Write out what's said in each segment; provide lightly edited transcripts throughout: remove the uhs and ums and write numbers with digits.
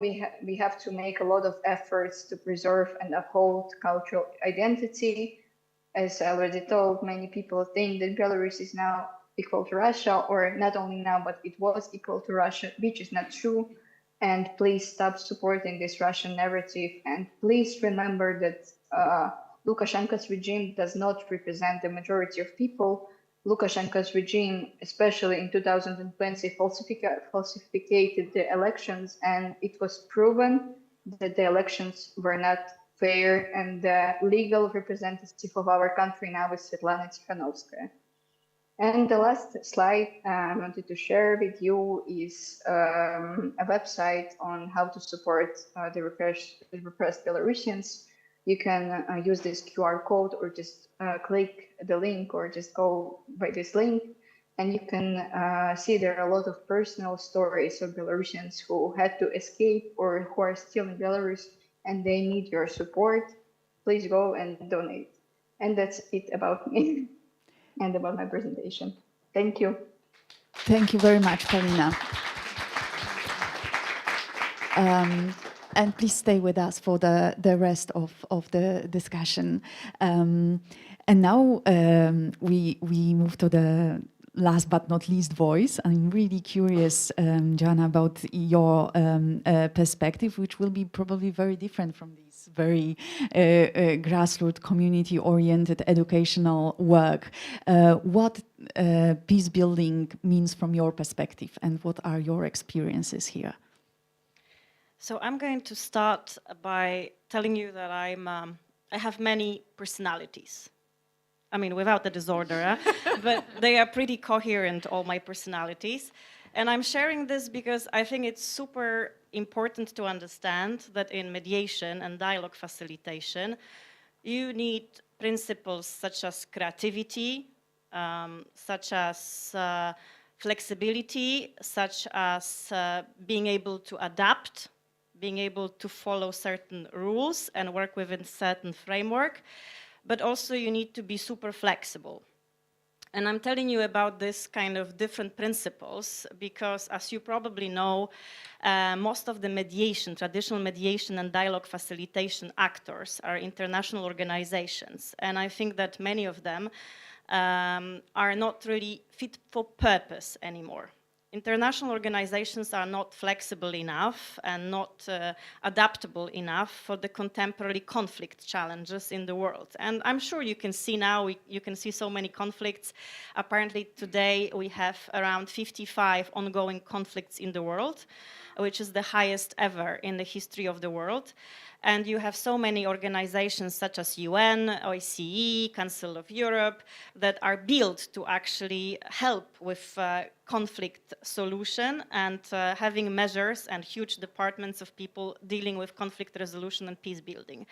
we have to make a lot of efforts to preserve and uphold cultural identity. As I already told, many people think that Belarus is now equal to Russia, or not only now, but it was equal to Russia, which is not true. And please stop supporting this Russian narrative. And please remember that Lukashenko's regime does not represent the majority of people. Lukashenko's regime, especially in 2020, falsificated the elections, and it was proven that the elections were not fair, and the legal representative of our country now is Svetlana Tikhanovskaya. And the last slide I wanted to share with you is a website on how to support the repressed Belarusians. You can use this QR code, or just click the link, or just go by this link. And you can see there are a lot of personal stories of Belarusians who had to escape or who are still in Belarus, and they need your support. Please go and donate. And that's it about me and about my presentation. Thank you. Thank you very much, Polina. And please stay with us for the rest of the discussion. And now we move to the last but not least voice. I'm really curious, Joanna, about your perspective, which will be probably very different from this very grassroots, community-oriented educational work. What peace building means from your perspective, and what are your experiences here? So I'm going to start by telling you that I have many personalities. I mean, without the disorder, but they are pretty coherent, all my personalities. And I'm sharing this because I think it's super important to understand that in mediation and dialogue facilitation, you need principles such as creativity, such as flexibility, such as being able to adapt, being able to follow certain rules and work within certain framework, but also you need to be super flexible. And I'm telling you about this kind of different principles because, as you probably know, most of the mediation, traditional mediation and dialogue facilitation actors are international organizations. And I think that many of them are not really fit for purpose anymore. International organizations are not flexible enough and not adaptable enough for the contemporary conflict challenges in the world. And I'm sure you can see now, you can see so many conflicts. Apparently today we have around 55 ongoing conflicts in the world, which is the highest ever in the history of the world. And you have so many organizations such as UN, OSCE, Council of Europe, that are built to actually help with conflict solution and having measures and huge departments of people dealing with conflict resolution and peace building.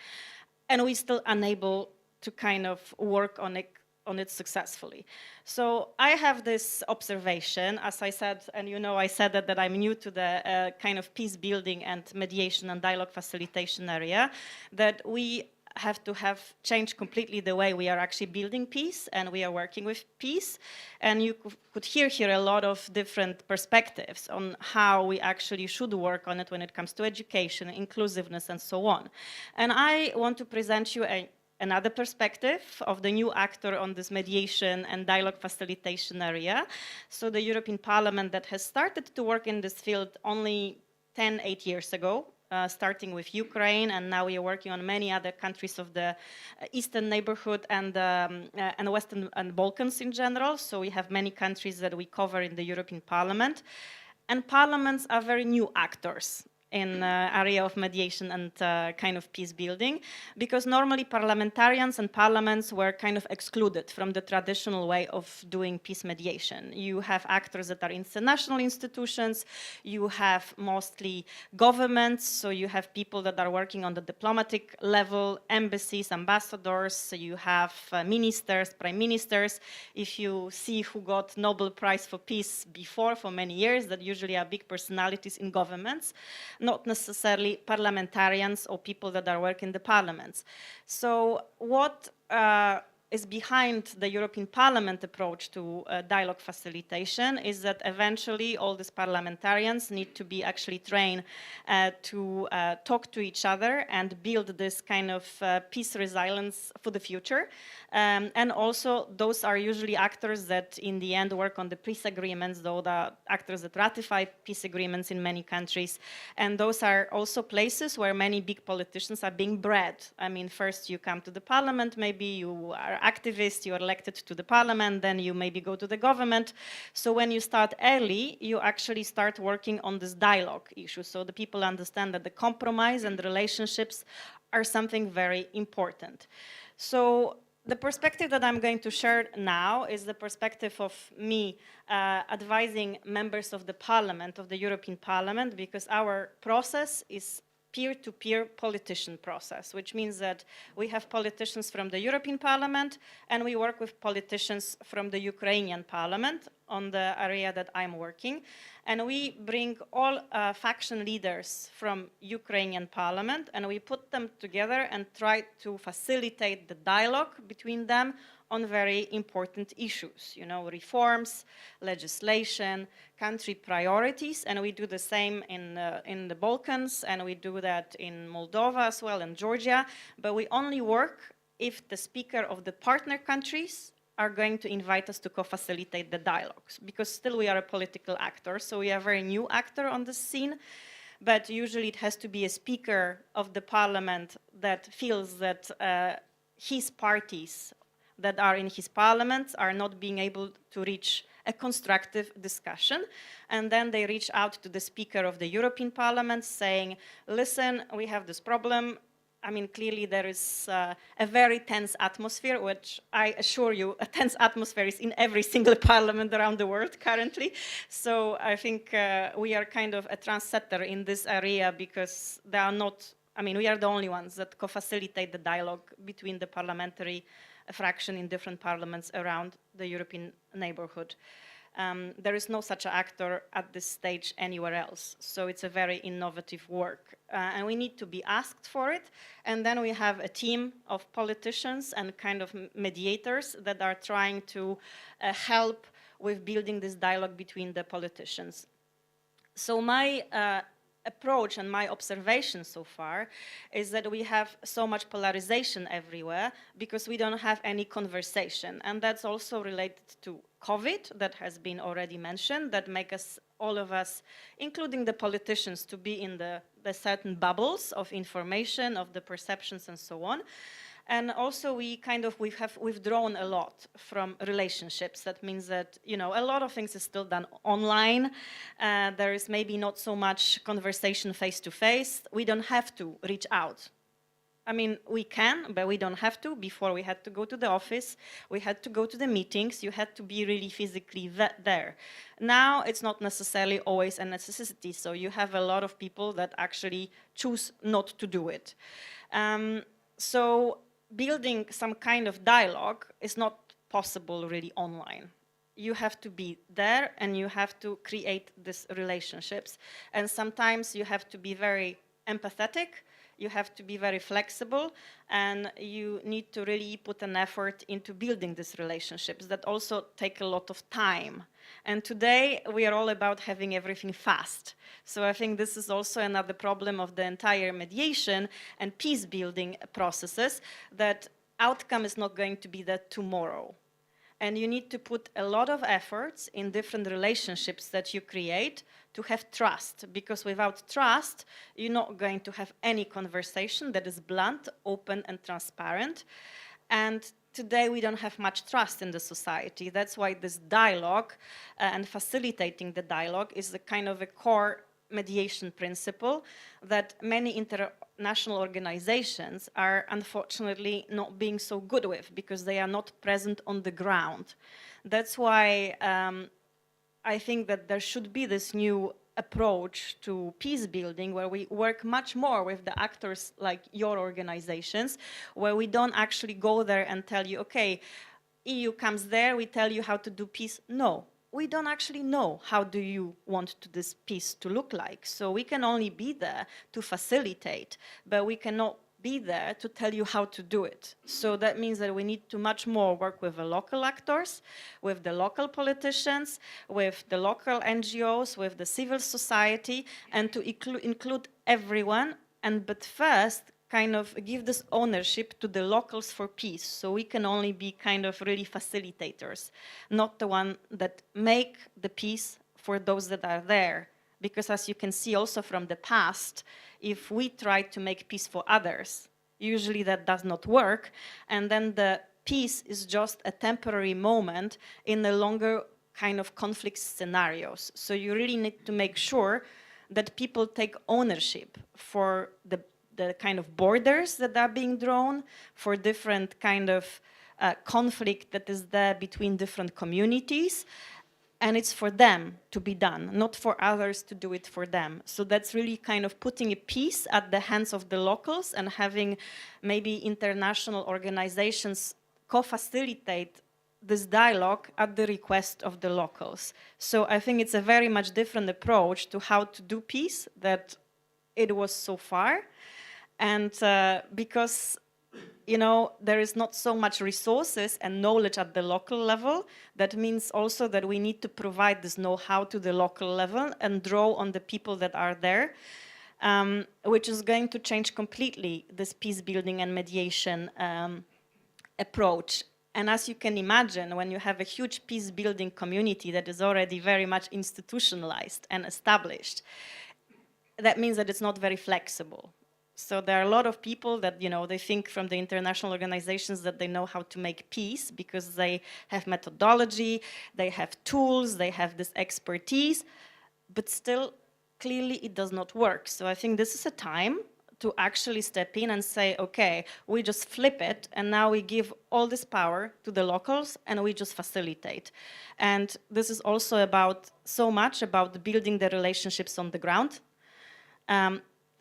And we're still unable to kind of work on it successfully. So I have this observation, as I said, and you know I said that I'm new to the kind of peace building and mediation and dialogue facilitation area, that we have to changed completely the way we are actually building peace and we are working with peace. And you could hear here a lot of different perspectives on how we actually should work on it when it comes to education, inclusiveness, and so on. And I want to present you another perspective of the new actor on this mediation and dialogue facilitation area. So the European Parliament that has started to work in this field only 8 years ago, starting with Ukraine, and now we are working on many other countries of the Eastern neighborhood and Western and Balkans in general. So we have many countries that we cover in the European Parliament. And parliaments are very new actors in area of mediation and kind of peace building, because normally parliamentarians and parliaments were kind of excluded from the traditional way of doing peace mediation. You have actors that are international institutions, you have mostly governments, so you have people that are working on the diplomatic level, embassies, ambassadors, so you have ministers, prime ministers. If you see who got Nobel Prize for Peace before for many years, that usually are big personalities in governments, not necessarily parliamentarians or people that are working in the parliaments. So what is behind the European Parliament approach to dialogue facilitation is that eventually all these parliamentarians need to be actually trained to talk to each other and build this kind of peace resilience for the future. And also those are usually actors that in the end work on the peace agreements, though the actors that ratify peace agreements in many countries. And those are also places where many big politicians are being bred. I mean, first you come to the parliament, maybe you are activist, you are elected to the parliament, then you maybe go to the government. So when you start early, you actually start working on this dialogue issue. So the people understand that the compromise and the relationships are something very important. So the perspective that I'm going to share now is the perspective of me advising members of the parliament, of the European Parliament, because our process is peer-to-peer politician process, which means that we have politicians from the European Parliament and we work with politicians from the Ukrainian Parliament on the area that I'm working. And we bring all faction leaders from Ukrainian Parliament and we put them together and try to facilitate the dialogue between them on very important issues, you know, reforms, legislation, country priorities, and we do the same in the Balkans, and we do that in Moldova as well, and Georgia, but we only work if the speaker of the partner countries are going to invite us to co-facilitate the dialogues, because still we are a political actor, so we are a very new actor on the scene, but usually it has to be a speaker of the parliament that feels that his parties that are in his parliament are not being able to reach a constructive discussion. And then they reach out to the speaker of the European Parliament saying, listen, we have this problem. I mean, clearly there is a very tense atmosphere, which I assure you, a tense atmosphere is in every single parliament around the world currently. So I think we are kind of a trendsetter in this area because there are not, I mean, we are the only ones that co-facilitate the dialogue between the parliamentary fraction in different parliaments around the European neighborhood. There is no such actor at this stage anywhere else. So it's a very innovative work. And we need to be asked for it. And then we have a team of politicians and kind of mediators that are trying to help with building this dialogue between the politicians. So my approach and my observation so far is that we have so much polarization everywhere because we don't have any conversation. And that's also related to COVID that has been already mentioned, that make us, all of us, including the politicians, to be in the certain bubbles of information, of the perceptions and so on. And also we have withdrawn a lot from relationships. That means that, you know, a lot of things is still done online. There is maybe not so much conversation face to face. We don't have to reach out. I mean, we can, but we don't have to. Before we had to go to the office, we had to go to the meetings, you had to be really physically there. Now it's not necessarily always a necessity, so you have a lot of people that actually choose not to do it. So building some kind of dialogue is not possible really online. You have to be there and you have to create these relationships. And sometimes you have to be very empathetic, you have to be very flexible, and you need to really put an effort into building these relationships that also take a lot of time. And today we are all about having everything fast. So I think this is also another problem of the entire mediation and peace building processes, that outcome is not going to be that tomorrow. And you need to put a lot of efforts in different relationships that you create to have trust, because without trust, you're not going to have any conversation that is blunt, open, and transparent. And today we don't have much trust in the society. That's why this dialogue and facilitating the dialogue is the kind of a core mediation principle that many international organizations are unfortunately not being so good with, because they are not present on the ground. That's why I think that there should be this new approach to peace building where we work much more with the actors like your organizations, where we don't actually go there and tell you, okay, EU comes there, we tell you how to do peace. No. We don't actually know how do you want this peace to look like. So we can only be there to facilitate, but we cannot be there to tell you how to do it. So that means that we need to much more work with the local actors, with the local politicians, with the local NGOs, with the civil society, and to include everyone. But first, kind of give this ownership to the locals for peace. So we can only be kind of really facilitators, not the one that make the peace for those that are there. Because as you can see also from the past, if we try to make peace for others, usually that does not work. And then the peace is just a temporary moment in the longer kind of conflict scenarios. So you really need to make sure that people take ownership for the kind of borders that are being drawn, for different kind of conflict that is there between different communities. And it's for them to be done, not for others to do it for them. So that's really kind of putting a peace at the hands of the locals and having maybe international organizations co-facilitate this dialogue at the request of the locals. So I think it's a very much different approach to how to do peace that it was so far. And because there is not so much resources and knowledge at the local level, that means also that we need to provide this know-how to the local level and draw on the people that are there, which is going to change completely this peace building and mediation approach. And as you can imagine, when you have a huge peace building community that is already very much institutionalized and established, that means that it's not very flexible. So there are a lot of people that, they think from the international organizations that they know how to make peace because they have methodology, they have tools, they have this expertise, but still, clearly it does not work. So I think this is a time to actually step in and say, okay, we just flip it, and now we give all this power to the locals, and we just facilitate. And this is also about so much about building the relationships on the ground,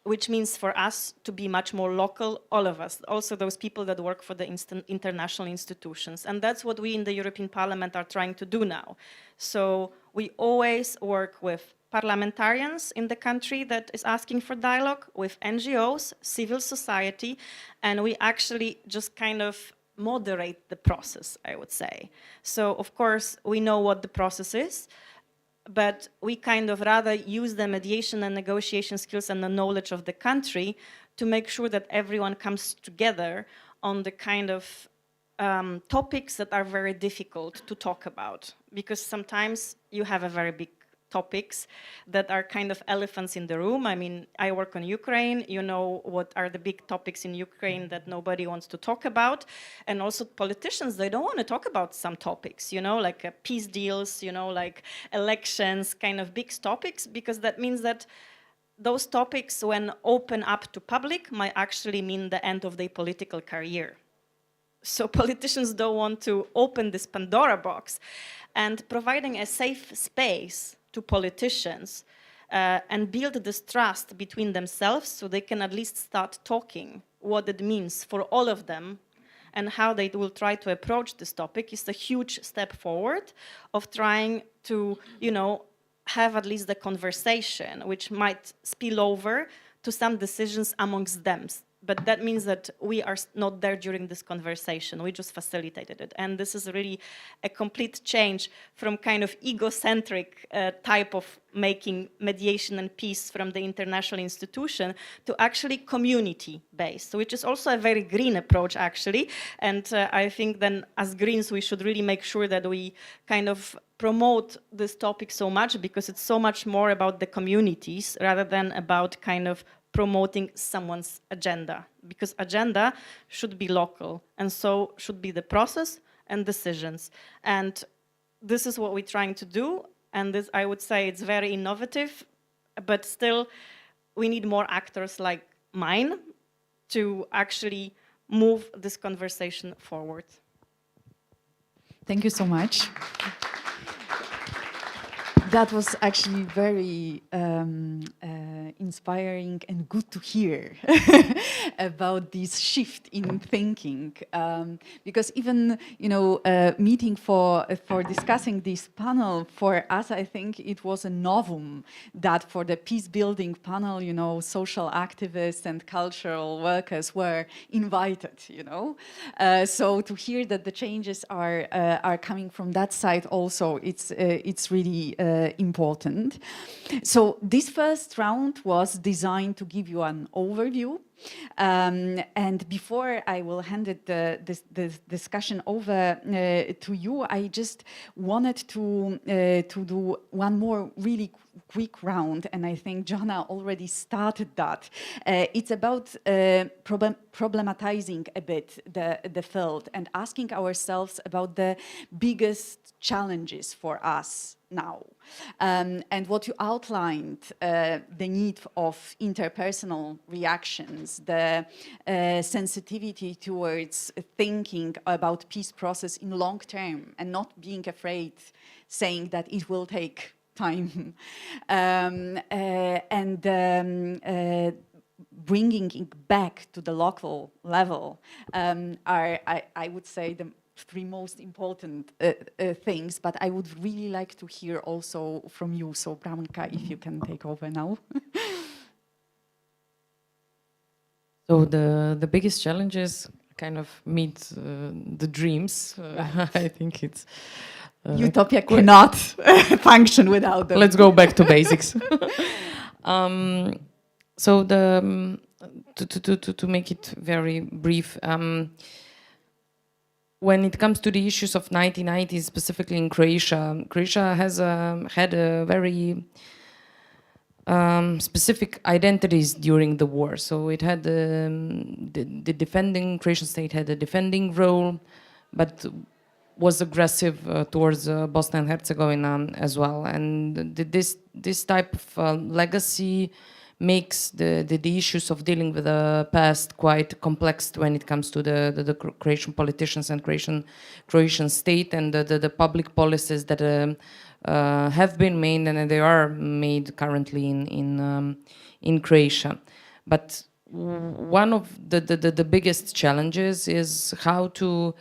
which means for us to be much more local, all of us, also those people that work for the international institutions. And that's what we in the European Parliament are trying to do now. So we always work with parliamentarians in the country that is asking for dialogue, with NGOs, civil society, and we actually just kind of moderate the process, I would say. So of course, we know what the process is, but we kind of rather use the mediation and negotiation skills and the knowledge of the country to make sure that everyone comes together on the kind of topics that are very difficult to talk about. Because sometimes you have a very big topics that are kind of elephants in the room. I mean, I work on Ukraine, what are the big topics in Ukraine that nobody wants to talk about. And also politicians, they don't want to talk about some topics, like peace deals, like elections, kind of big topics, because that means that those topics, when open up to public, might actually mean the end of their political career. So politicians don't want to open this Pandora box, and providing a safe space to politicians and build this trust between themselves so they can at least start talking what it means for all of them and how they will try to approach this topic is a huge step forward of trying to, have at least the conversation, which might spill over to some decisions amongst them. But that means that we are not there during this conversation. We just facilitated it. And this is really a complete change from kind of egocentric type of making mediation and peace from the international institution to actually community-based, which is also a very green approach, actually. And I think then as Greens, we should really make sure that we kind of promote this topic so much because it's so much more about the communities rather than about kind of promoting someone's agenda, because agenda should be local, and so should be the process and decisions. And this is what we're trying to do, and this, I would say, it's very innovative, but still we need more actors like mine to actually move this conversation forward. Thank you so much. that was actually very inspiring and good to hear about this shift in thinking. Because even, you know, meeting for discussing this panel, for us, I think it was a novum that for the peace building panel, you know, social activists and cultural workers were invited, you know. So to hear that the changes are coming from that side also, it's really important. So this first round was designed to give you an overview. And before I will hand this discussion over to you, I just wanted to do one more really quick round, and I think Jana already started that. It's about problematizing a bit the field and asking ourselves about the biggest challenges for us now. And what you outlined, the need of interpersonal reactions, the sensitivity towards thinking about peace process in long term and not being afraid saying that it will take time. Bringing it back to the local level are, I would say, the three most important things, but I would really like to hear also from you. So Branka, if you can take over now. So the biggest challenges kind of meet the dreams. Right. I think it's... Utopia cannot function without them. Let's go back to basics. So to make it very brief, when it comes to the issues of 1990s, specifically in Croatia, Croatia has had a very specific identities during the war. So it had the defending, Croatian state had a defending role, but was aggressive towards Bosnia and Herzegovina as well. And this type of legacy makes the issues of dealing with the past quite complex when it comes to the Croatian politicians and Croatian state and the public policies that have been made and they are made currently in Croatia. But one of the biggest challenges is how to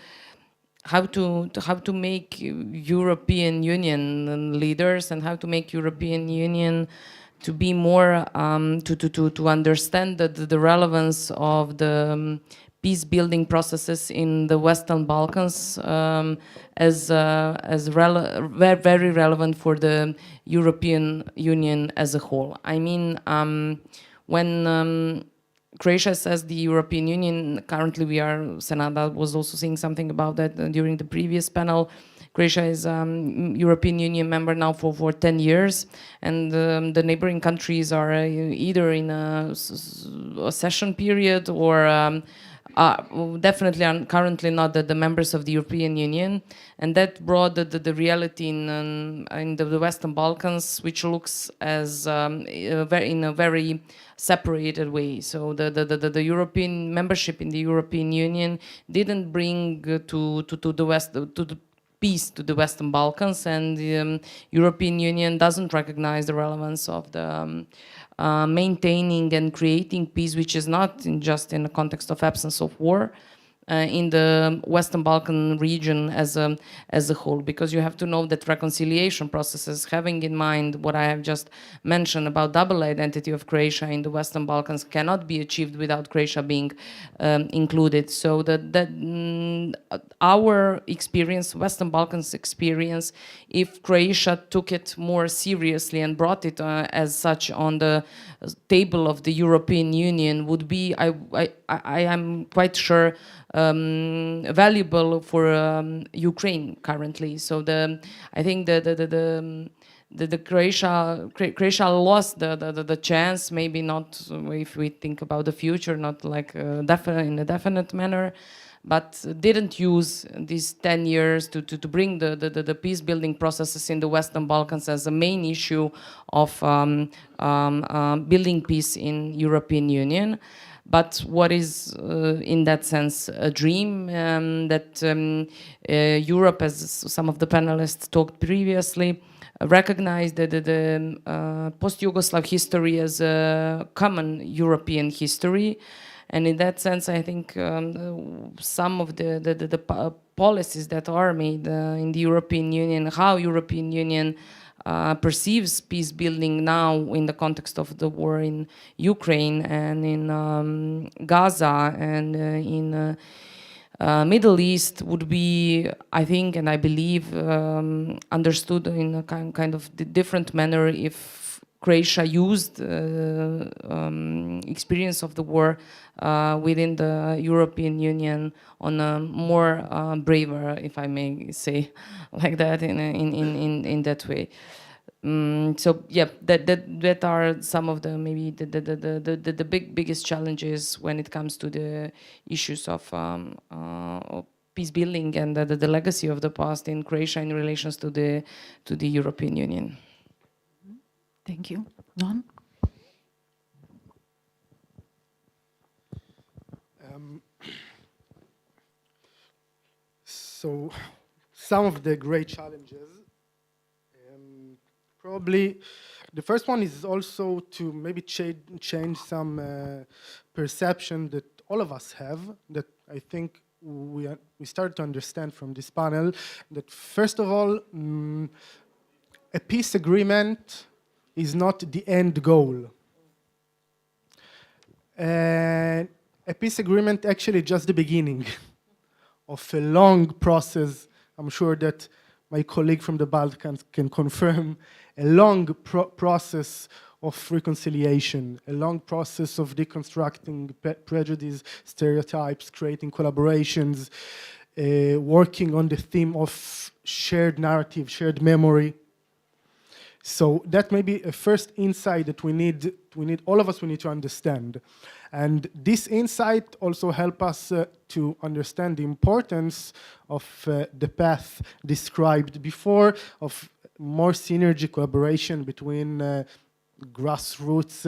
make European Union leaders and how to make European Union to be more to understand the relevance of the peace building processes in the Western Balkans as very relevant for the European Union as a whole. I mean, when Croatia says the European Union, currently we are, Senada was also saying something about that during the previous panel. Croatia is European Union member now for 10 years, and the neighboring countries are either in a session period or definitely are currently not the members of the European Union, and that brought the reality in the Western Balkans, which looks as in a very separated way. So the European membership in the European Union didn't bring to the peace to the Western Balkans, and the European Union doesn't recognize the relevance of the maintaining and creating peace, which is not just in the context of absence of war, in the Western Balkan region as a whole, because you have to know that reconciliation processes, having in mind what I have just mentioned about double identity of Croatia in the Western Balkans, cannot be achieved without Croatia being included. So our experience, Western Balkans experience, if Croatia took it more seriously and brought it as such on the table of the European Union, would be, I am quite sure, valuable for Ukraine currently. So I think the Croatia lost the chance, maybe not if we think about the future, not like in a definite manner, but didn't use these 10 years to bring the peace building processes in the Western Balkans as a main issue of building peace in European Union. But what is, in that sense, a dream that Europe, as some of the panelists talked previously, recognize the post-Yugoslav history as a common European history. And in that sense, I think some of the policies that are made in the European Union, how European Union perceives peace building now in the context of the war in Ukraine and in Gaza and in Middle East would be, I think, and I believe, understood in a kind of different manner if Croatia used experience of the war within the European Union on a more braver, if I may say, like that, in that way. So yeah, that are some of the maybe the biggest challenges when it comes to the issues of peace building and the legacy of the past in Croatia in relations to the European Union. Thank you. Non? So some of the great challenges, probably the first one is also to maybe change some perception that all of us have, that I think we start to understand from this panel, that first of all, a peace agreement is not the end goal. And a peace agreement actually just the beginning of a long process. I'm sure that my colleague from the Balkans can confirm a long process of reconciliation, a long process of deconstructing prejudice, stereotypes, creating collaborations, working on the theme of shared narrative, shared memory. So that may be a first insight that we need, all of us, we need to understand. And this insight also help us to understand the importance of the path described before, of more synergy collaboration between grassroots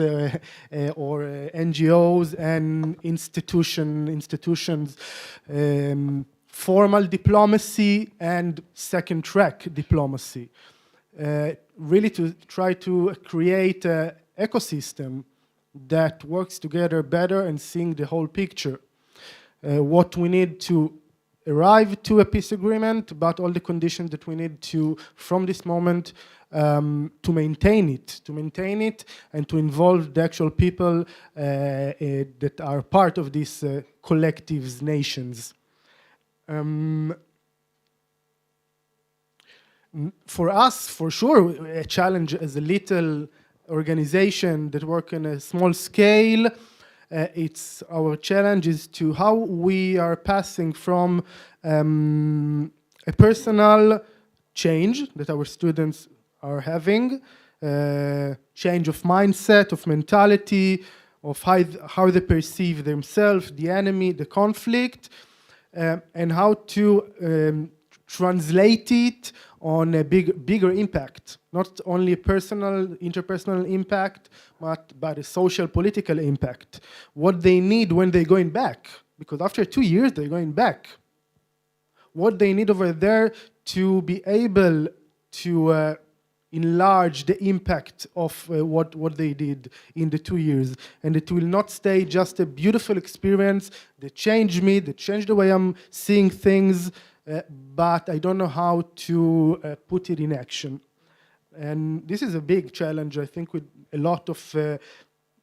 or NGOs and institutions, formal diplomacy and second track diplomacy. Really to try to create an ecosystem that works together better and seeing the whole picture. What we need to arrive to a peace agreement, but all the conditions that we need to, from this moment, to maintain it and to involve the actual people that are part of these collectives, nations. For us, for sure, a challenge as a little organization that work on a small scale, it's our challenge is to how we are passing from a personal change that our students are having, change of mindset, of mentality, of how they perceive themselves, the enemy, the conflict, and how to translate it on a bigger impact, not only a personal, interpersonal impact, but a social, political impact. What they need when they're going back, because after 2 years, they're going back. What they need over there to be able to enlarge the impact of what they did in the 2 years. And it will not stay just a beautiful experience that changed me, that changed the way I'm seeing things, but I don't know how to put it in action. And this is a big challenge, I think, with a lot of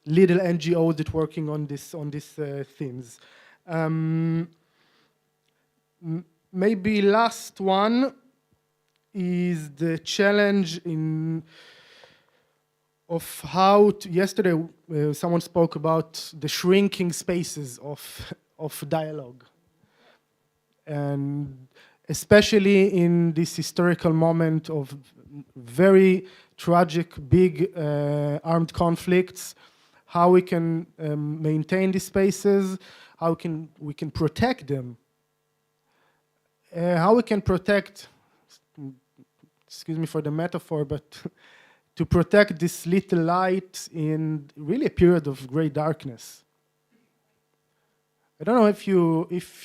little NGOs that working on these themes. Maybe last one is the challenge of how to, yesterday someone spoke about the shrinking spaces of dialogue. And especially in this historical moment of very tragic, big armed conflicts, how we can maintain these spaces, how we can protect them, how we can protect, excuse me for the metaphor, but to protect this little light in really a period of great darkness. I don't know if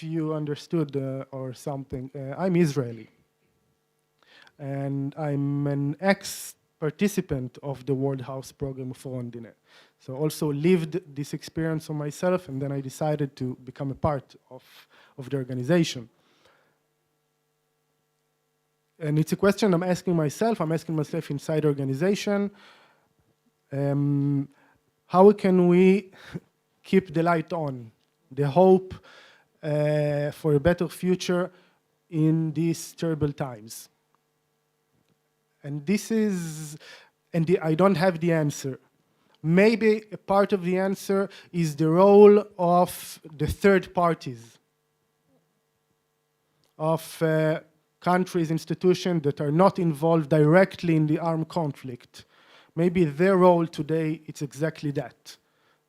you understood or something. I'm Israeli. and I'm an ex-participant of the World House Program of Rondine. So also lived this experience on myself, and then I decided to become a part of the organization. And it's a question I'm asking myself inside the organization. How can we keep the light on, the hope for a better future in these terrible times? And I don't have the answer. Maybe a part of the answer is the role of the third parties, of countries, institutions that are not involved directly in the armed conflict. Maybe their role today is exactly that,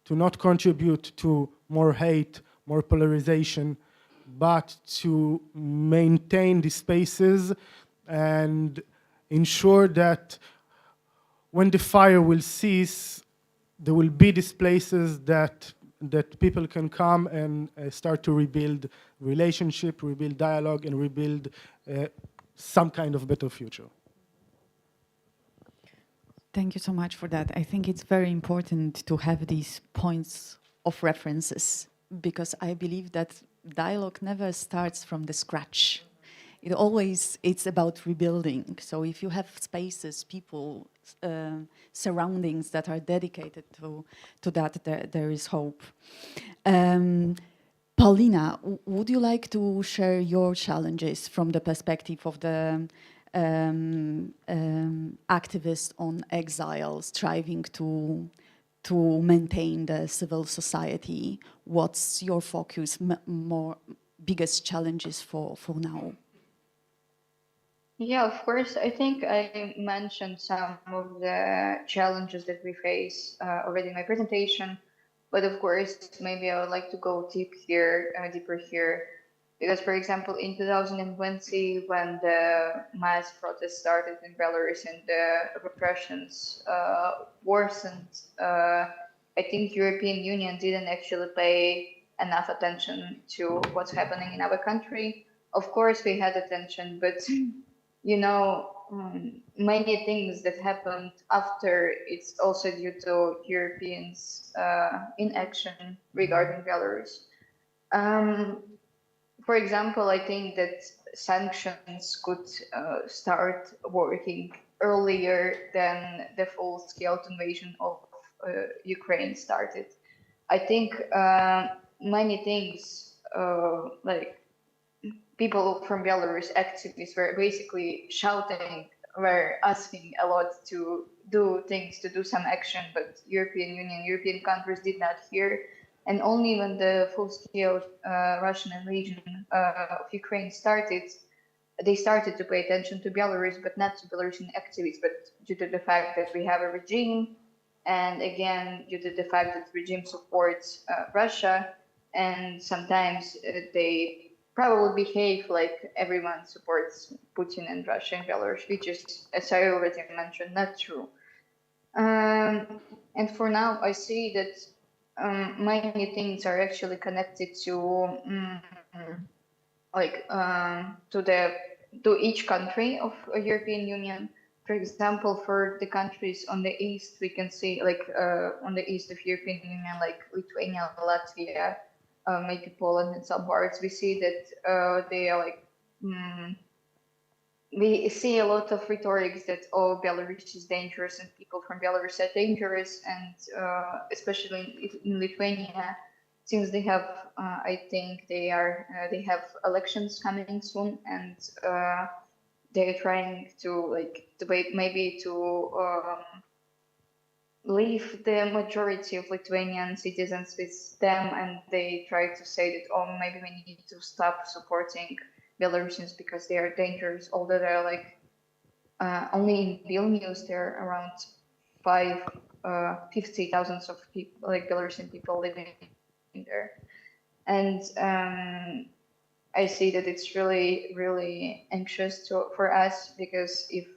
to not contribute to more hate, more polarization, but to maintain the spaces and ensure that when the fire will cease, there will be these places that people can come and start to rebuild relationship, rebuild dialogue, and rebuild some kind of better future. Thank you so much for that. I think it's very important to have these points of references, because I believe that dialogue never starts from the scratch. It's about rebuilding. So if you have spaces, people, surroundings that are dedicated to that, there is hope. Paulina, would you like to share your challenges from the perspective of the activist on exile, striving to maintain the civil society? What's your focus, biggest challenges for now? Yeah, of course. I think I mentioned some of the challenges that we face already in my presentation, but of course, maybe I would like to go deeper here, because, for example, in 2020, when the mass protests started in Belarus and the repressions worsened, I think European Union didn't actually pay enough attention to what's happening in our country. Of course, we had attention, but you know, many things that happened after, it's also due to Europeans' inaction regarding Belarus. For example, I think that sanctions could start working earlier than the full-scale invasion of Ukraine started. I think many things like people from Belarus, activists, were basically shouting, were asking a lot to do things, to do some action, but European Union, European countries did not hear. And only when the full-scale Russian invasion of Ukraine started, they started to pay attention to Belarus, but not to Belarusian activists, but due to the fact that we have a regime, and again, due to the fact that the regime supports Russia, and sometimes they probably behave like everyone supports Putin and Russia and Belarus, which is, as I already mentioned, not true. And for now, I see that many things are actually connected to to each country of a European Union. For example, for the countries on the east, we can see on the east of European Union, like Lithuania, Latvia, maybe Poland in some parts, we see that they are we see a lot of rhetorics that, oh, Belarus is dangerous and people from Belarus are dangerous, and especially in Lithuania, since they have, I think they have elections coming soon, and they're trying to leave the majority of Lithuanian citizens with them, and they try to say that, oh, maybe we need to stop supporting Belarusians because they are dangerous, although they're only in Vilnius there are around 50,000 of people, Belarusian people living there. And I see that it's really, really anxious for us, because if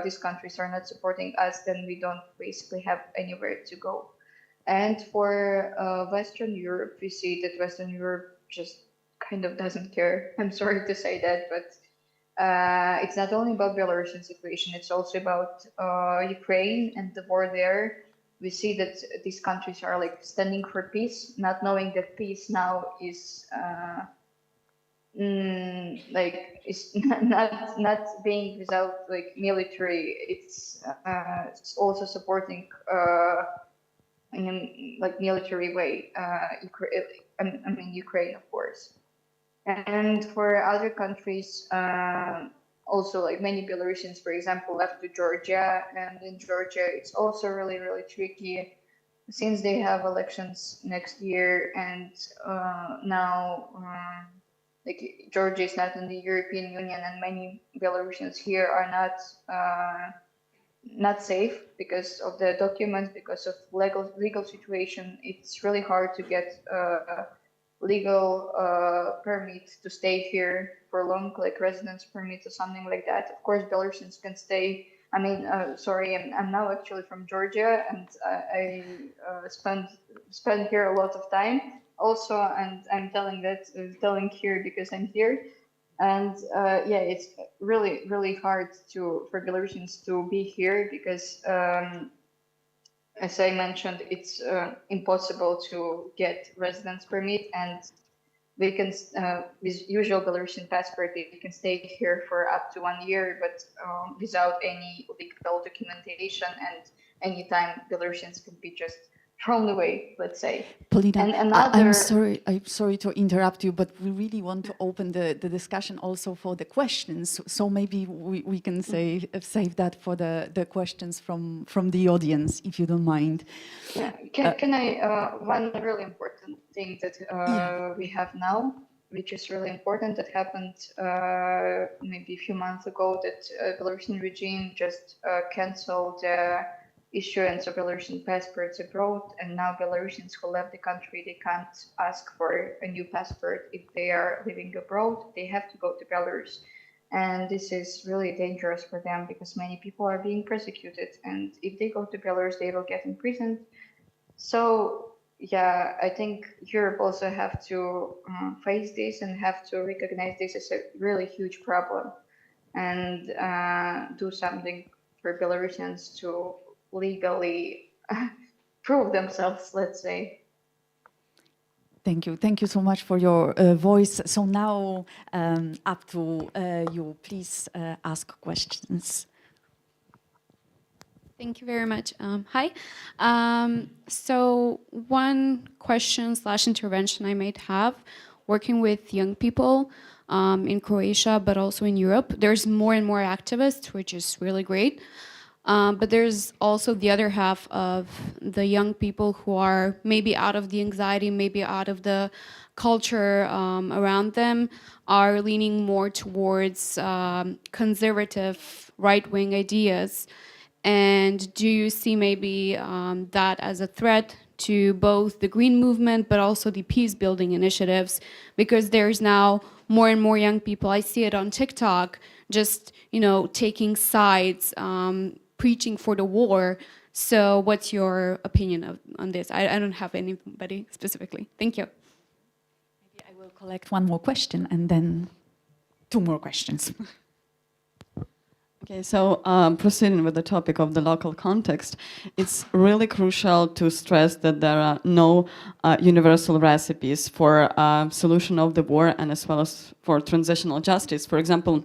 these countries are not supporting us, then we don't basically have anywhere to go. And for Western Europe, we see that Western Europe just kind of doesn't care. I'm sorry to say that, but It's not only about Belarusian situation, it's also about Ukraine and the war there. We see that these countries are like standing for peace, not knowing that peace now is like is not being without like military. It's also supporting in a like military way. I mean Ukraine, of course. And for other countries, also like many Belarusians, for example, left to Georgia, and in Georgia it's also really, really tricky since they have elections next year, and now like Georgia is not in the European Union, and many Belarusians here are not safe because of the documents, because of legal situation. It's really hard to get legal permit to stay here for long, like residence permit or something like that. Of course, Belarusians can stay. I mean, sorry, I'm now actually from Georgia, and I spend here a lot of time also, and I'm telling here because I'm here. And yeah, it's really, really hard for Belarusians to be here because as I mentioned, it's impossible to get residence permit, and we can, with usual Belarusian passport, we can stay here for up to 1 year, but without any legal documentation, and anytime Belarusians can be just thrown away, let's say. Polina, And another- I'm sorry to interrupt you, but we really want to open the discussion also for the questions. So maybe we can save that for the questions from the audience, if you don't mind. Yeah. Can I, one really important thing that we have now, which is really important, that happened maybe a few months ago, that Belarusian regime just canceled issuance of Belarusian passports abroad, and now Belarusians who left the country, they can't ask for a new passport if they are living abroad. They have to go to Belarus, and this is really dangerous for them because many people are being persecuted, and if they go to Belarus, they will get imprisoned. So yeah, I think Europe also have to face this and have to recognize this as a really huge problem, and do something for Belarusians to legally prove themselves, let's say. Thank you. Thank you so much for your voice. So now up to you. Please ask questions. Thank you very much. Hi. So one question/intervention I might have, working with young people in Croatia, but also in Europe, there's more and more activists, which is really great. But there's also the other half of the young people who are maybe out of the anxiety, maybe out of the culture around them, are leaning more towards conservative right-wing ideas. And do you see maybe that as a threat to both the Green Movement, but also the peace-building initiatives? Because there's now more and more young people, I see it on TikTok, just, you know, taking sides, preaching for the war. So what's your opinion on this? I don't have anybody specifically. Thank you. Maybe I will collect one more question and then two more questions. Okay, so proceeding with the topic of the local context, it's really crucial to stress that there are no universal recipes for solution of the war and as well as for transitional justice. For example,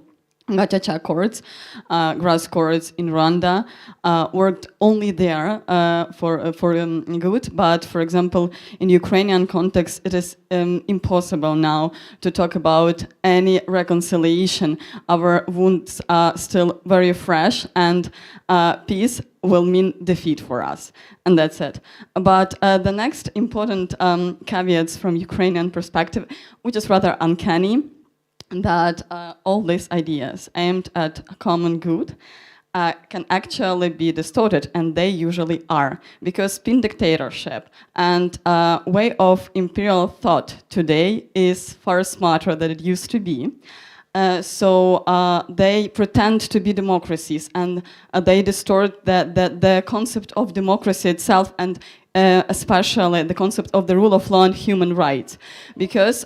Gacaca courts, grass courts in Rwanda worked only there for good, but for example, in Ukrainian context, it is impossible now to talk about any reconciliation. Our wounds are still very fresh, and peace will mean defeat for us, and that's it. But the next important caveats from Ukrainian perspective, which is rather uncanny, that all these ideas aimed at a common good can actually be distorted, and they usually are, because spin dictatorship and way of imperial thought today is far smarter than it used to be. So they pretend to be democracies, and they distort the concept of democracy itself, and especially the concept of the rule of law and human rights, because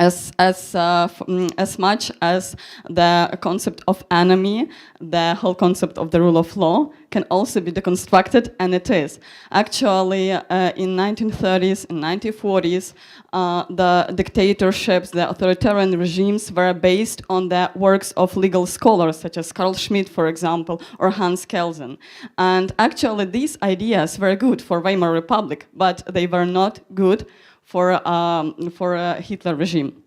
as much as the concept of enemy, the whole concept of the rule of law can also be deconstructed, and it is. Actually, in 1930s and 1940s, the dictatorships, the authoritarian regimes were based on the works of legal scholars, such as Carl Schmitt, for example, or Hans Kelsen. And actually, these ideas were good for Weimar Republic, but they were not good for a Hitler regime.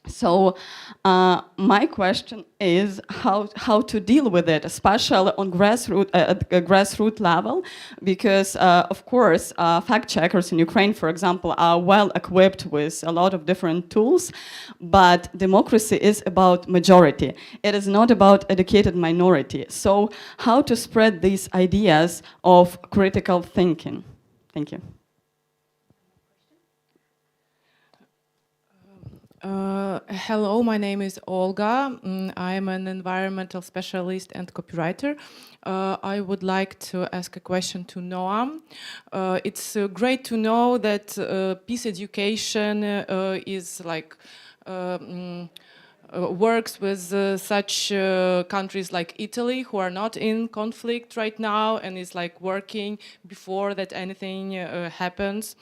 So my question is how to deal with it, especially on grassroots level, because of course fact checkers in Ukraine, for example, are well equipped with a lot of different tools, but democracy is about majority. It is not about educated minority. So how to spread these ideas of critical thinking? Thank you. Hello, my name is Olga. I am an environmental specialist and copywriter. I would like to ask a question to Noam. It's great to know that peace education is like works with such countries like Italy, who are not in conflict right now, and is like working before that anything happens.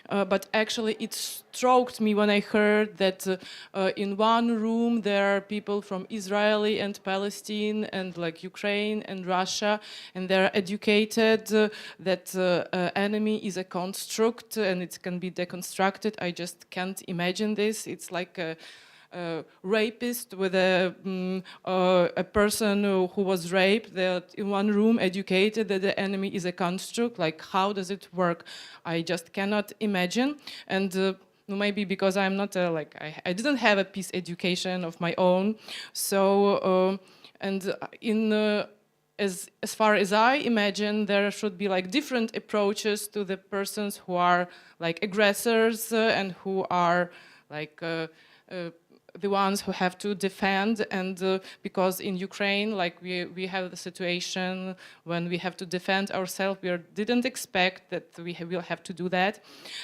But actually it struck me when I heard that in one room there are people from Israeli and Palestine and like Ukraine and Russia, and they're educated that enemy is a construct and it can be deconstructed. I just can't imagine this. It's like a rapist with a person who was raped, that in one room educated that the enemy is a construct. Like, how does it work? I just cannot imagine. And maybe because I'm not I didn't have a peace education of my own. So as far as I imagine, there should be like different approaches to the persons who are like aggressors and who are like the ones who have to defend. And because in Ukraine, like we have the situation when we have to defend ourselves, we didn't expect that we will have to do that.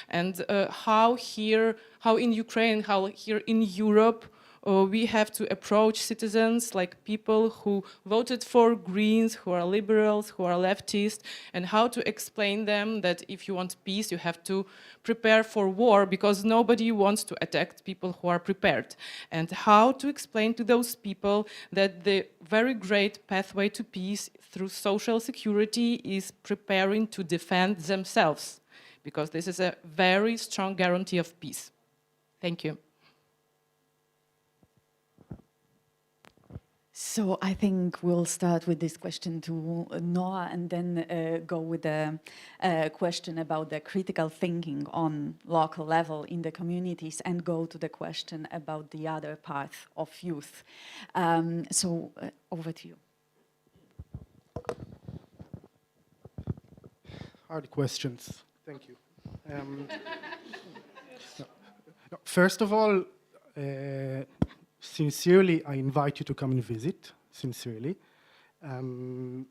And how in Ukraine, how here in Europe, we have to approach citizens like people who voted for Greens, who are liberals, who are leftists, and how to explain them that if you want peace, you have to prepare for war, because nobody wants to attack people who are prepared. And how to explain to those people that the very great pathway to peace through social security is preparing to defend themselves, because this is a very strong guarantee of peace. Thank you. So I think we'll start with this question to Noah, and then go with the question about the critical thinking on local level in the communities, and go to the question about the other path of youth. So over to you. Hard questions. Thank you. First of all, sincerely, I invite you to come and visit, sincerely. The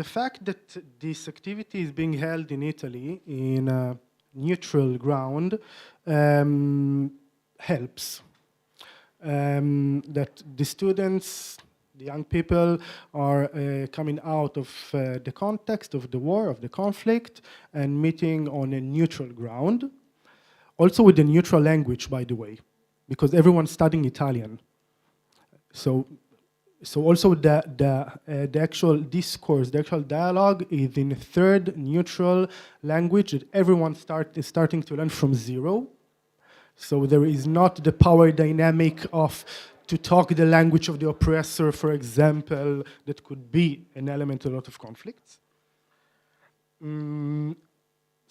fact that this activity is being held in Italy in a neutral ground helps. That the students, the young people are coming out of the context of the war, of the conflict, and meeting on a neutral ground. Also with a neutral language, by the way, because everyone's studying Italian. So also the actual discourse, the actual dialogue is in a third neutral language that everyone is starting to learn from zero. So there is not the power dynamic of to talk the language of the oppressor, for example, that could be an element in a lot of conflicts.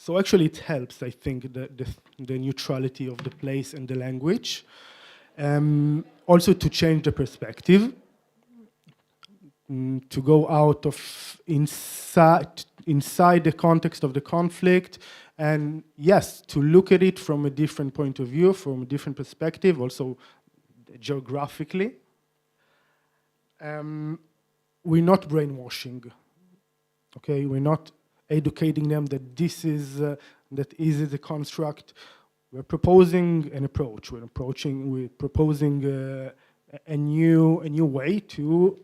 So actually it helps, I think, the neutrality of the place and the language. Also to change the perspective, to go out of inside the context of the conflict, and yes, to look at it from a different point of view, from a different perspective, also geographically. We're not brainwashing, okay? We're not educating them that this is the construct. We're proposing an approach. We're proposing a new way to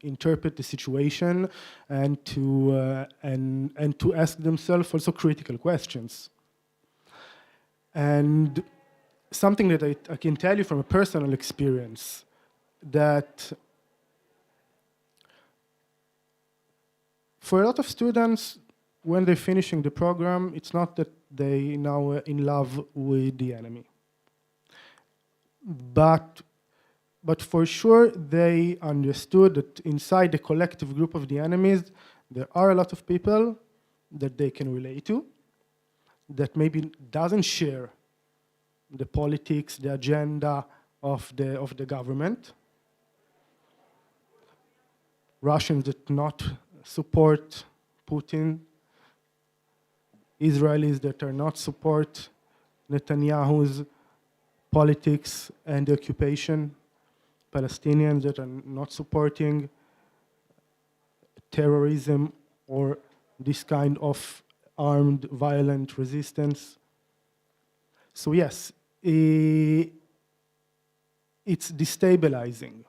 interpret the situation and to ask themselves also critical questions. And something that I can tell you from a personal experience, that for a lot of students, when they're finishing the program, it's not that they now are in love with the enemy. But for sure, they understood that inside the collective group of the enemies, there are a lot of people that they can relate to, that maybe doesn't share the politics, the agenda of the government. Russians that not support Putin, Israelis that are not support Netanyahu's politics and the occupation, Palestinians that are not supporting terrorism or this kind of armed, violent resistance. So yes, it's destabilizing.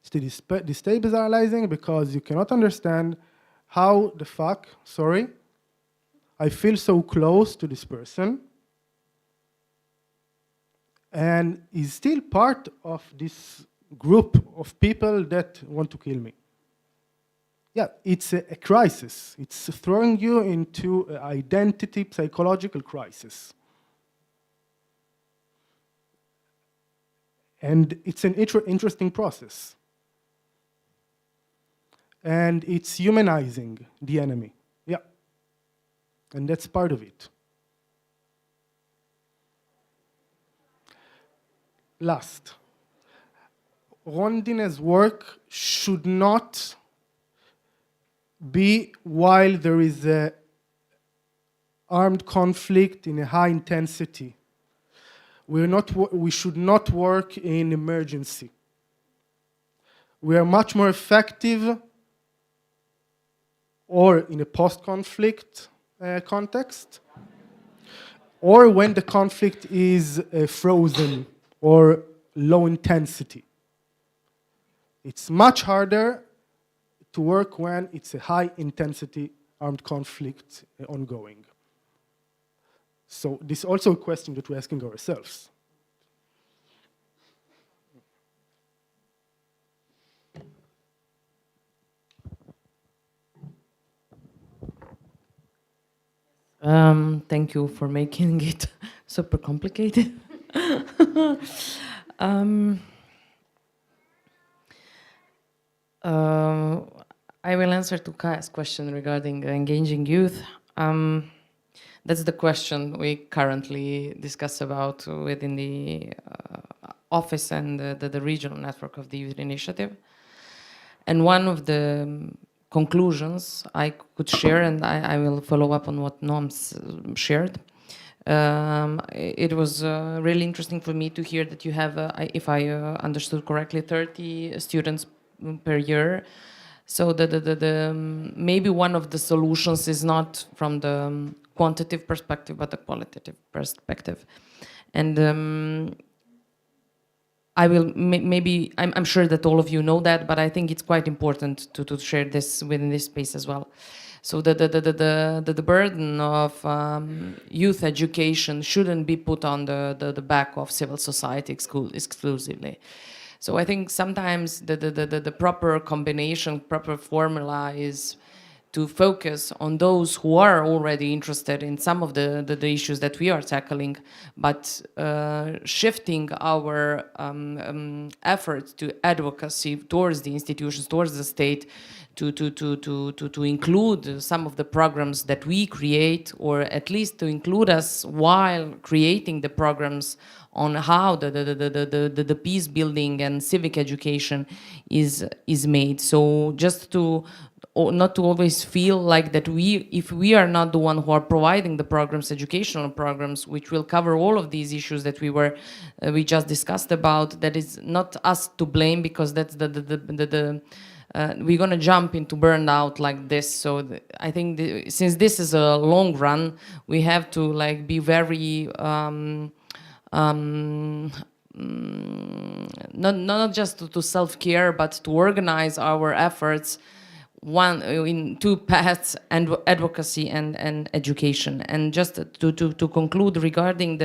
It's destabilizing because you cannot understand how the fuck, I feel so close to this person and is still part of this group of people that want to kill me. Yeah, it's a crisis. It's throwing you into an identity, psychological crisis. And it's an interesting process. And it's humanizing the enemy. Yeah. And that's part of it. Last, Rondine's work should not be while there is a armed conflict in a high intensity. We should not work in emergency. We are much more effective or in a post-conflict context, or when the conflict is frozen or low intensity. It's much harder to work when it's a high intensity armed conflict ongoing. So this is also a question that we're asking ourselves. Thank you for making it super complicated. I will answer to Kaya's question regarding engaging youth. That's the question we currently discuss about within the office and the regional network of the Youth Initiative. And one of the conclusions I could share, and I will follow up on what Noams shared. It was really interesting for me to hear that you have, if I understood correctly, 30 students per year. So maybe one of the solutions is not from the quantitative perspective, but the qualitative perspective. And I will maybe, I'm sure that all of you know that, but I think it's quite important to share this within this space as well. So the burden of youth education shouldn't be put on the back of civil society exclusively. So I think sometimes the proper combination, proper formula is to focus on those who are already interested in some of the issues that we are tackling, but shifting our efforts to advocacy towards the institutions, towards the state, to include some of the programs that we create, or at least to include us while creating the programs on how the peace building and civic education is made. So just to not to always feel like that if we are not the one who are providing the programs, educational programs, which will cover all of these issues that we just discussed about, that is not us to blame, because that's the we're gonna jump into burnout like this. So I think since this is a long run, we have to like be very not just to self-care, but to organize our efforts one in two paths, and advocacy and education. And just to conclude regarding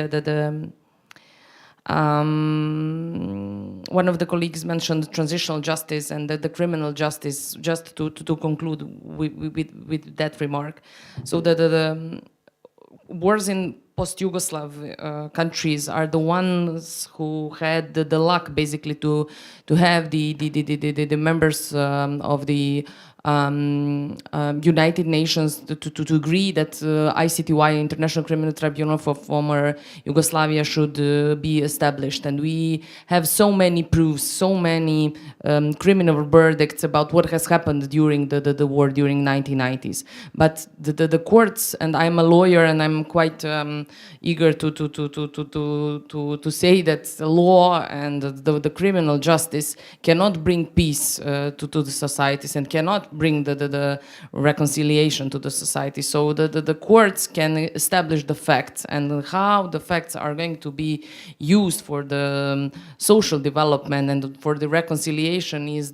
one of the colleagues mentioned transitional justice and the criminal justice, just to conclude with that remark. So the wars in post-Yugoslav countries are the ones who had the luck basically to have the members of the United Nations to agree that ICTY, International Criminal Tribunal for former Yugoslavia, should be established. And we have so many proofs, so many criminal verdicts about what has happened during the war during 1990s. But the courts, and I'm a lawyer, and I'm quite eager to say that the law and the criminal justice cannot bring peace to the societies, and cannot bring the reconciliation to the society. So the courts can establish the facts, and how the facts are going to be used for the social development and for the reconciliation is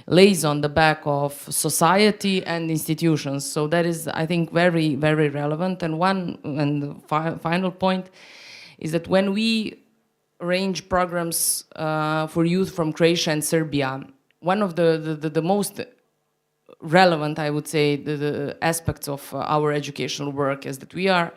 lays on the back of society and institutions. So that is, I think, very, very relevant. And the final point is that when we arrange programs for youth from Croatia and Serbia, one of the most relevant, I would say, the aspects of our educational work is that we are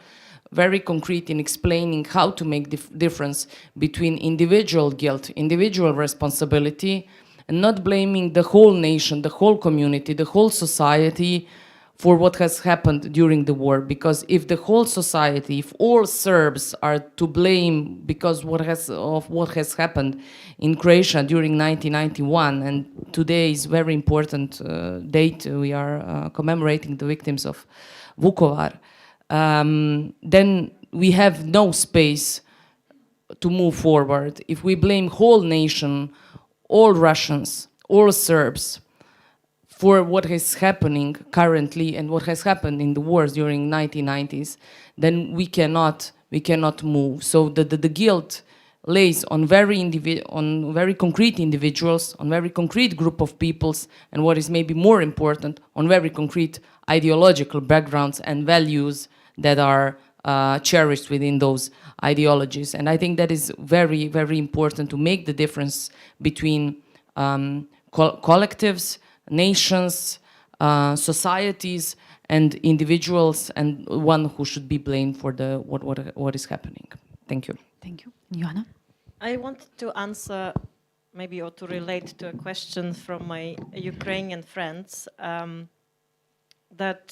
very concrete in explaining how to make the difference between individual guilt, individual responsibility, and not blaming the whole nation, the whole community, the whole society for what has happened during the war. Because if the whole society, if all Serbs are to blame because of what has happened in Croatia during 1991, and today is very important date, we are commemorating the victims of Vukovar, then we have no space to move forward. If we blame whole nation, all Russians, all Serbs, for what is happening currently and what has happened in the wars during 1990s, then we cannot move. So the guilt lays on very concrete individuals, on very concrete group of peoples, and what is maybe more important, on very concrete ideological backgrounds and values that are cherished within those ideologies. And I think that is very, very important to make the difference between collectives, nations, societies, and individuals, and one who should be blamed for what is happening. Thank you. Thank you. Joanna? I wanted to answer maybe, or to relate to a question from my Ukrainian friends, that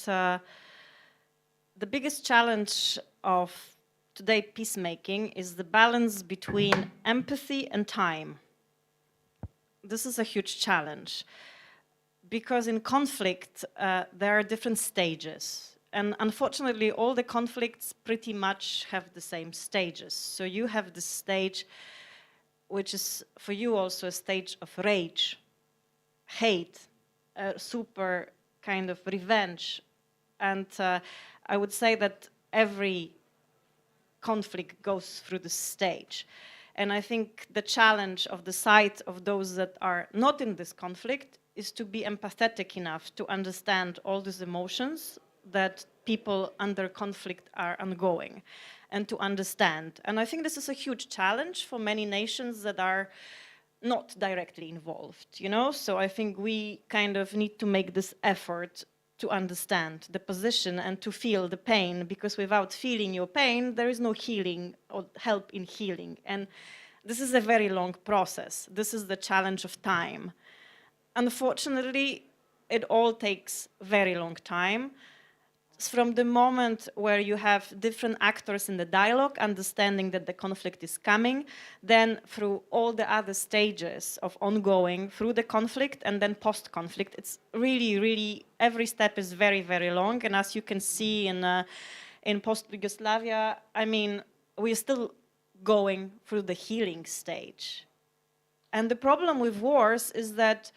the biggest challenge of today peacemaking is the balance between empathy and time. This is a huge challenge, because in conflict, there are different stages. And unfortunately, all the conflicts pretty much have the same stages. So you have this stage, which is for you also a stage of rage, hate, super kind of revenge. And I would say that every conflict goes through this stage. And I think the challenge of the side of those that are not in this conflict is to be empathetic enough to understand all these emotions that people under conflict are undergoing, and to understand. And I think this is a huge challenge for many nations that are not directly involved, you know? So I think we kind of need to make this effort to understand the position and to feel the pain, because without feeling your pain, there is no healing or help in healing. And this is a very long process. This is the challenge of time. Unfortunately, it all takes very long time. From the moment where you have different actors in the dialogue, understanding that the conflict is coming, then through all the other stages of ongoing, through the conflict and then post-conflict, it's really, really, every step is very, very long. And as you can see in post-Yugoslavia, I mean, we're still going through the healing stage. And the problem with wars is that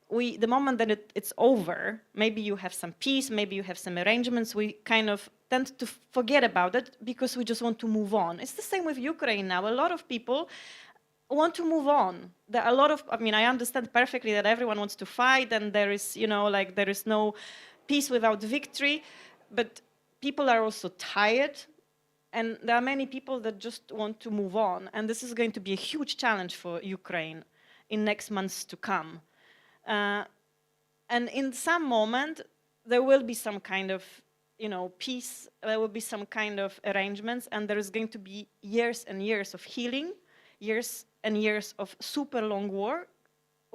the moment that it's over, maybe you have some peace, maybe you have some arrangements, we kind of tend to forget about it because we just want to move on. It's the same with Ukraine now. A lot of people want to move on. There are a lot of, I mean, I understand perfectly that everyone wants to fight and there is, you know, like there is no peace without victory, but people are also tired. And there are many people that just want to move on. And this is going to be a huge challenge for Ukraine in next months to come. And in some moment, there will be some kind of, you know, peace, there will be some kind of arrangements, and there is going to be years and years of healing, years and years of super long war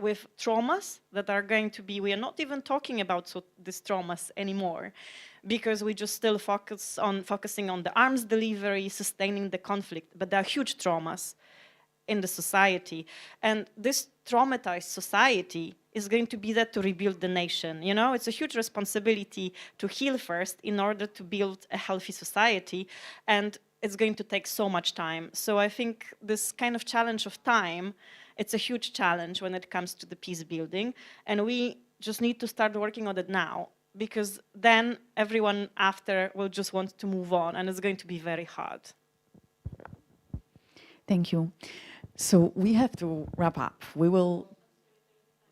with traumas that are going to be, we are not even talking about these traumas anymore, because we just still focusing on the arms delivery, sustaining the conflict, but there are huge traumas in the society. And this traumatized society is going to be there to rebuild the nation. You know, it's a huge responsibility to heal first in order to build a healthy society. And it's going to take so much time. So I think this kind of challenge of time, it's a huge challenge when it comes to the peace building. And we just need to start working on it now, because then everyone after will just want to move on, and it's going to be very hard. Thank you. So we have to wrap up. We will.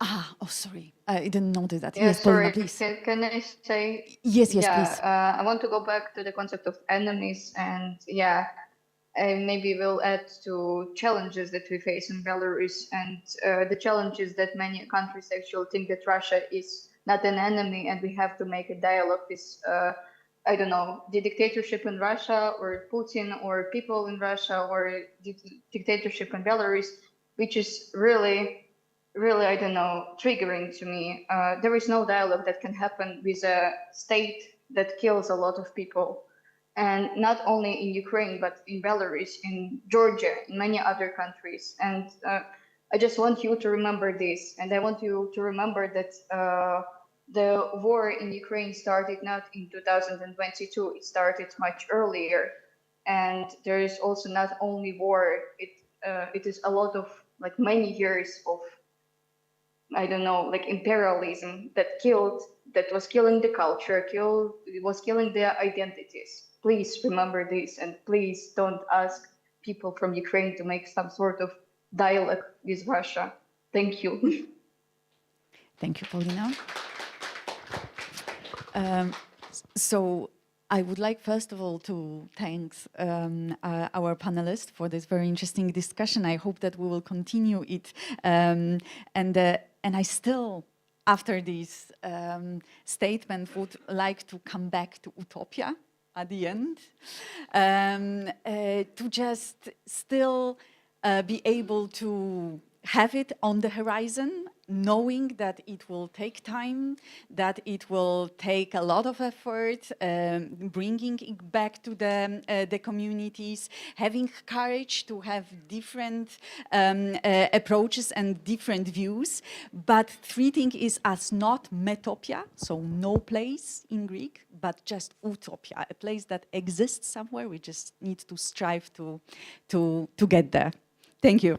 Oh, sorry. I didn't notice that. Yeah, Yes, Paulina, sorry. please. Can I say? Yes, yes, Yeah, please. I want to go back to the concept of enemies, and yeah, and maybe we'll add to challenges that we face in Belarus, and the challenges that many countries actually think that Russia is not an enemy, and we have to make a dialogue with, I don't know, the dictatorship in Russia, or Putin, or people in Russia, or dictatorship in Belarus, which is really, I don't know, triggering to me. There is no dialogue that can happen with a state that kills a lot of people. And not only in Ukraine, but in Belarus, in Georgia, in many other countries. And I just want you to remember this. And I want you to remember that the war in Ukraine started not in 2022, it started much earlier. And there is also not only war, it is a lot of, like, many years of, I don't know, like imperialism that was killing the culture, was killing their identities. Please remember this, and please don't ask people from Ukraine to make some sort of dialogue with Russia. Thank you. Thank you, Paulina. So I would like, first of all, to thank our panelists for this very interesting discussion. I hope that we will continue it. And I still, after this statement, would like to come back to utopia at the end, to just still be able to have it on the horizon, knowing that it will take time, that it will take a lot of effort, bringing it back to the communities, having courage to have different approaches and different views, but treating it as not metopia, so no place in Greek, but just utopia, a place that exists somewhere. We just need to strive to get there. Thank you.